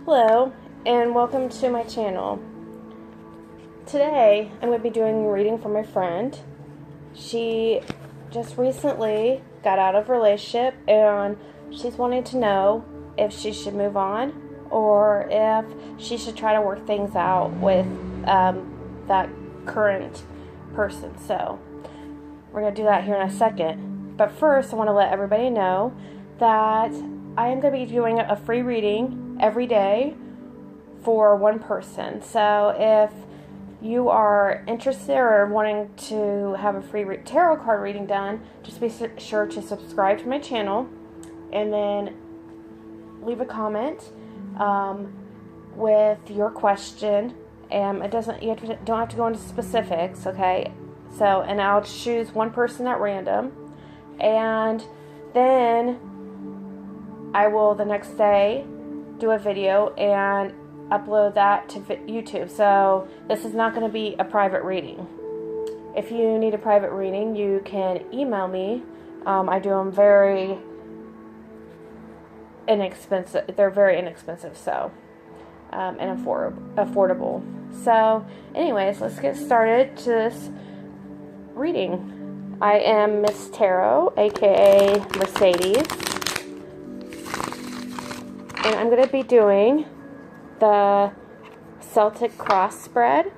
Hello, and welcome to my channel. Today, I'm going to be doing a reading for my friend. She just recently got out of a relationship, and she's wanting to know if she should move on or if she should try to work things out with that current person. So, we're going to do that here in a second. But first, I want to let everybody know that I am going to be doing a free reading every day for one person. So if you are interested or wanting to have a free tarot card reading done, just be sure to subscribe to my channel and then leave a comment with your question. It doesn't, don't have to go into specifics, okay? So, and I'll choose one person at random, and then I will the next day do a video and upload that to YouTube. So this is not going to be a private reading. If you need a private reading, you can email me. I do them very inexpensive. They're very inexpensive, so and affordable. So, anyways, let's get started to this reading. I am Miss Tarot, aka Mercedes. And I'm going to be doing the Celtic Cross spread.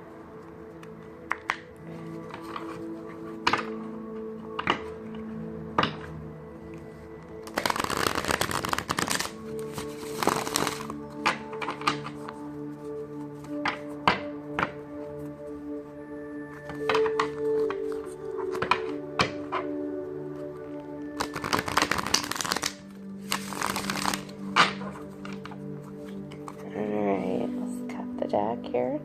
Deck here.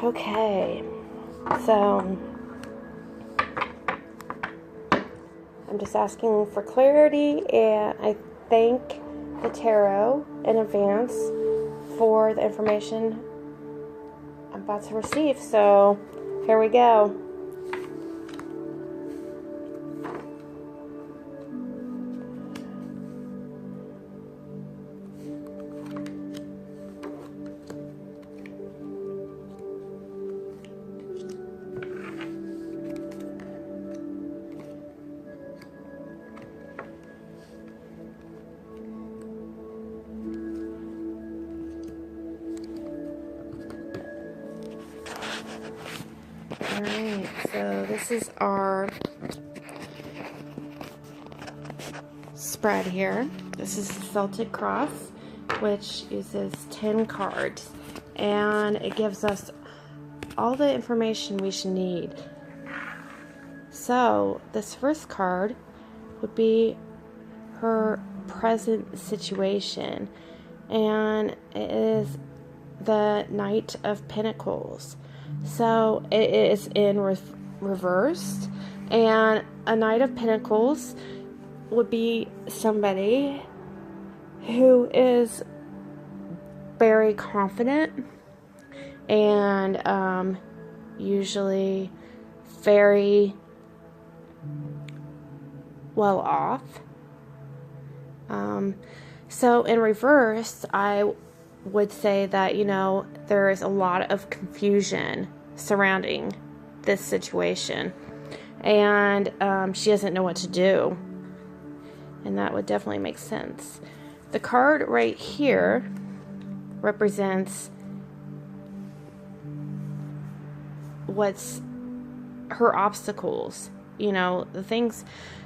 Okay, so I'm just asking for clarity, and I thank the tarot in advance for the information I'm about to receive. So here we go. Alright, so this is our spread here. This is the Celtic Cross, which uses 10 cards, and it gives us all the information we should need. So, this first card would be her present situation, and it is the Knight of Pentacles. So it is in reversed, and a Knight of Pentacles would be somebody who is very confident and usually very well off. So in reverse, I would say that, you know, there is a lot of confusion surrounding this situation, and she doesn't know what to do, and that would definitely make sense. The card right here represents what's her obstacles, you know, the things,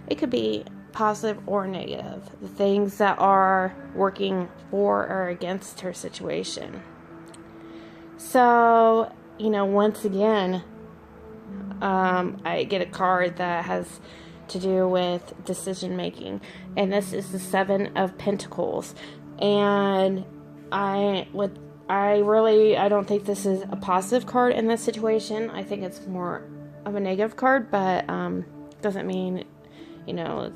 it could be positive or negative, the things that are working for or against her situation. So, you know, once again, I get a card that has to do with decision making, and this is the Seven of Pentacles. And I don't think this is a positive card in this situation. I think it's more of a negative card, but doesn't mean, you know,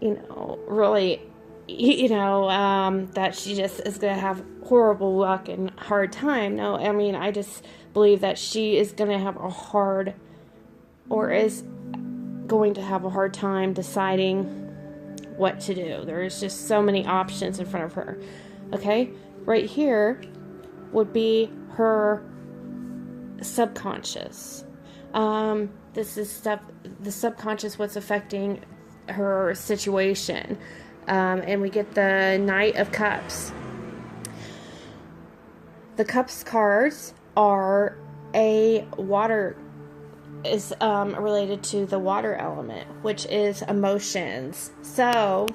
really, that she just is going to have horrible luck and hard time. No, I mean, I just believe that she is going to have a hard, or is going to have a hard time deciding what to do. There's just so many options in front of her. Okay? Right here would be her subconscious. This is the subconscious, what's affecting her situation. And we get the Knight of Cups. The Cups cards are is related to the water element, which is emotions. So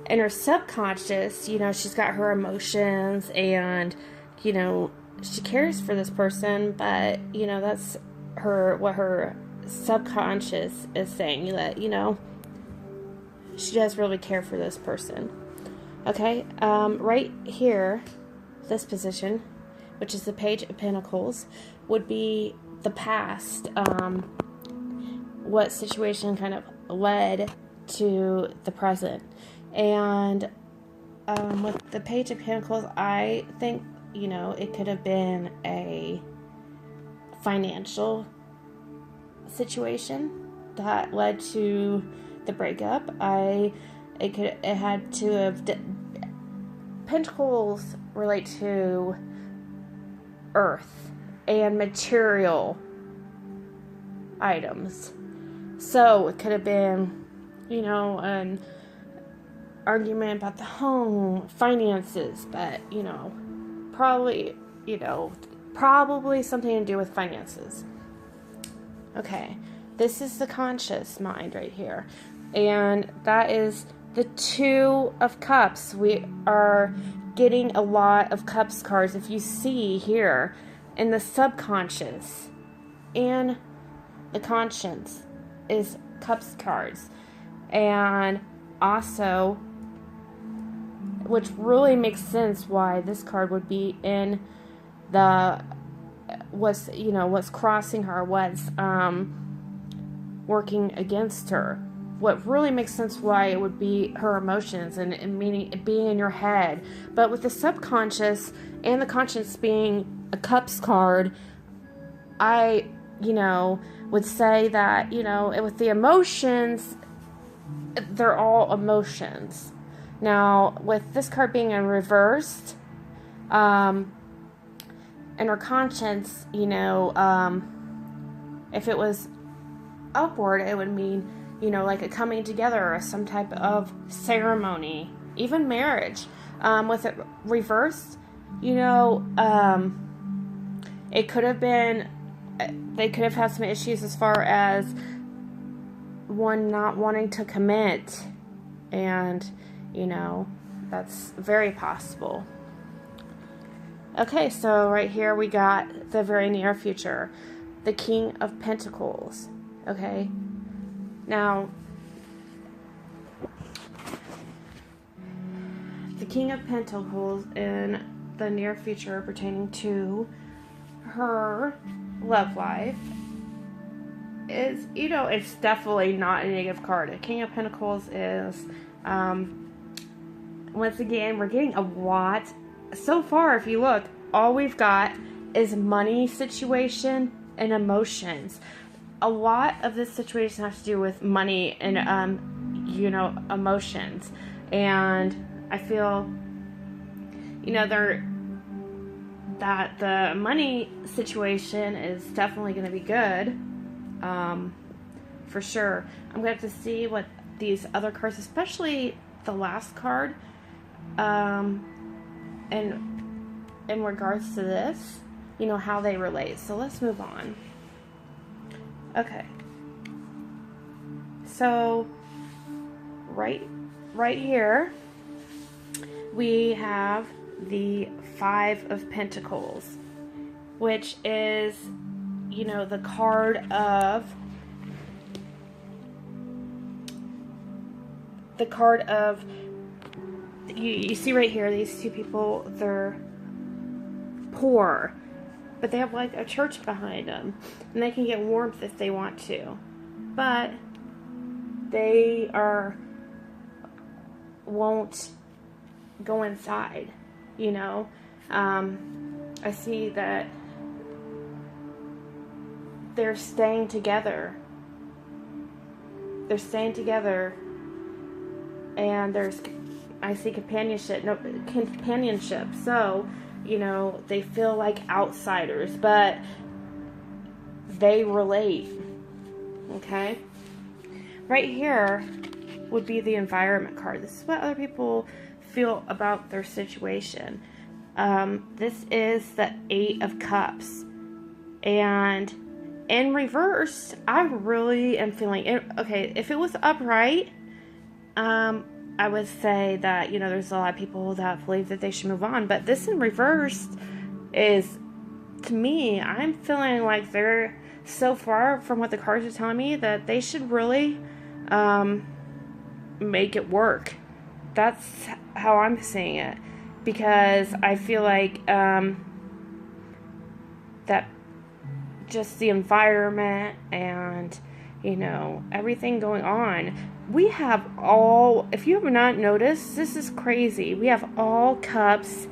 in her subconscious, she's got her emotions, and she cares for this person, but that's what her subconscious is saying, that she does really care for this person. Okay, right here, this position, which is the Page of Pentacles, would be the past. What situation kind of led to the present. And with the Page of Pentacles, I think, it could have been a financial situation that led to the breakup. It had to have Pentacles relate to earth and material items. So it could have been, an argument about the home, finances, but, probably something to do with finances. Okay, this is the conscious mind right here. And that is the Two of Cups. We are getting a lot of Cups cards. If you see here in the subconscious and the conscience is Cups cards. And also, which really makes sense why this card would be in what's crossing her, what's working against her. What really makes sense why it would be her emotions and meaning it being in your head. But with the subconscious and the conscience being a Cups card, I, would say that, with the emotions, they're all emotions. Now, with this card being in reversed, and her conscience, if it was upward, it would mean, like a coming together or some type of ceremony, even marriage. With it reversed, it could have been, they could have had some issues as far as one not wanting to commit, and that's very possible. Okay, so right here we got the very near future, the King of Pentacles. Okay, now the King of Pentacles in the near future pertaining to her love life is, it's definitely not a negative card. The King of Pentacles is, once again, we're getting a lot. So far, if you look, all we've got is money situation and emotions. A lot of this situation has to do with money and, emotions. And I feel, that the money situation is definitely going to be good. For sure. I'm going to have to see what these other cards, especially the last card, and in regards to this, how they relate. So let's move on. Okay. So right here we have the Five of Pentacles, which is, the card of you see right here, these two people, they're poor, but they have like a church behind them, and they can get warmth if they want to, but they are won't go inside, you know. I see that they're staying together. They're staying together, and I see companionship. So, you know, they feel like outsiders, but they relate. Okay? Right here would be the environment card. This is what other people feel about their situation. This is the 8 of Cups. And in reverse, I really am feeling it. Okay, if it was upright, I would say that, you know, there's a lot of people that believe that they should move on. But this in reverse is, to me, I'm feeling like they're so far from what the cards are telling me that they should really make it work. That's how I'm seeing it. Because I feel like that just the environment and, you know, everything going on. We have all, if you have not noticed, this is crazy. We have all cups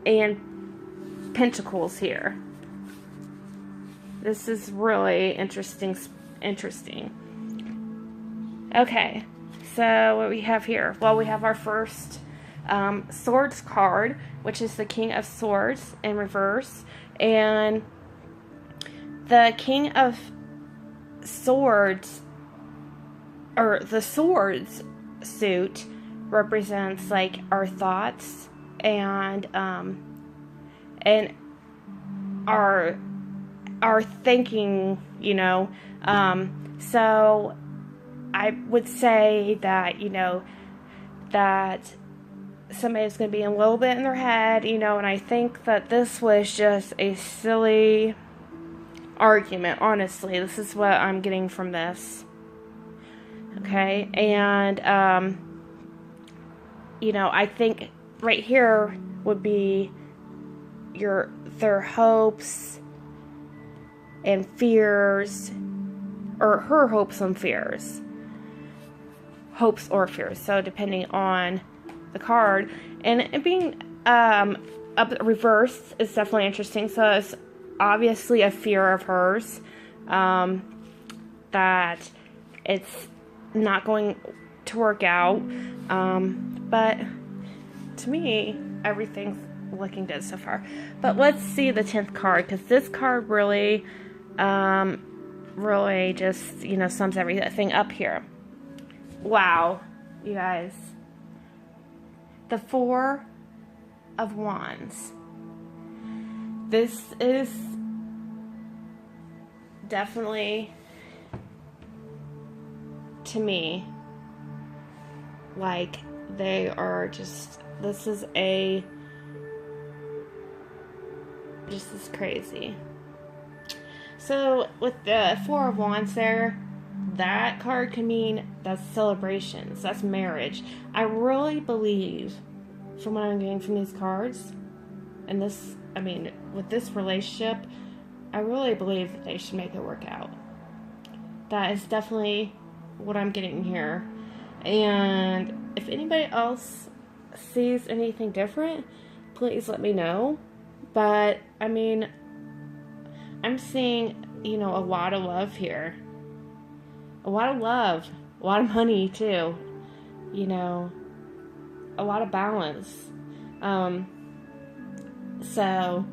and pentacles here. This is really interesting. Okay, so what we have here? Well, we have our first Swords card, which is the King of Swords in reverse. And the King of Swords, or the Swords suit, represents like our thoughts and our thinking, you know. So I would say that, you know, that somebody's going to be a little bit in their head, you know, and I think that this was just a silly argument, honestly. This is what I'm getting from this. Okay, and, you know, I think right here would be their hopes and fears, or her hopes and fears. Hopes or fears, so depending on the card. And it being up reversed is definitely interesting. So it's obviously a fear of hers, that it's not going to work out, but to me everything's looking good so far. But let's see the 10th card, because this card really really just, you know, sums everything up here. Wow, you guys. The 4 of Wands. This is definitely, to me, like, they are just, this is crazy. So with the 4 of Wands there, that card can mean that's celebrations, that's marriage. I really believe, from what I'm getting from these cards, and this, I mean, with this relationship, I really believe that they should make it work out. That is definitely what I'm getting here. And if anybody else sees anything different, please let me know. But, I mean, I'm seeing, you know, a lot of love here. A lot of love. A lot of money, too. You know, a lot of balance. So,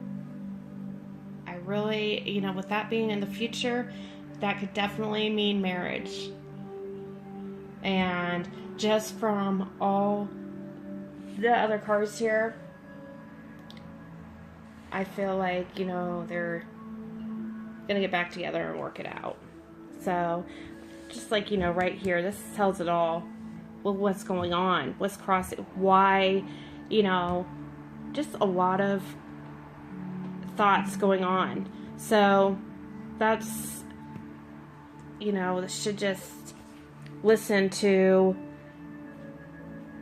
I really, you know, with that being in the future, that could definitely mean marriage. And just from all the other cards here, I feel like, you know, they're gonna get back together and work it out. So, just like, you know, right here, this tells it all. Well, what's going on? What's crossing? Why? You know, just a lot of thoughts going on. So, that's, you know, should just listen to,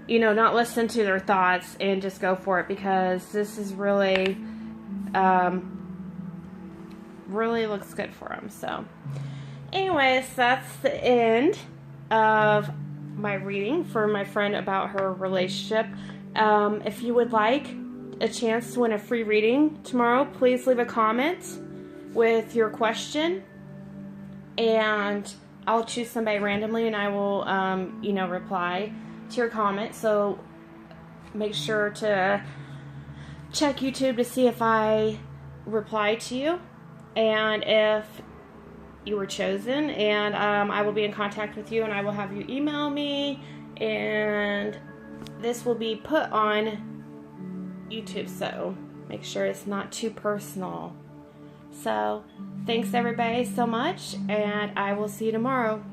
you know, not listen to their thoughts and just go for it, because this is really, really looks good for them. So, anyways, that's the end of my reading for my friend about her relationship. If you would like a chance to win a free reading tomorrow, please leave a comment with your question, and I'll choose somebody randomly, and I will, reply to your comment. So make sure to check YouTube to see if I reply to you, and if you were chosen, and I will be in contact with you, and I will have you email me, and this will be put on YouTube, so make sure it's not too personal. So thanks everybody so much, and I will see you tomorrow.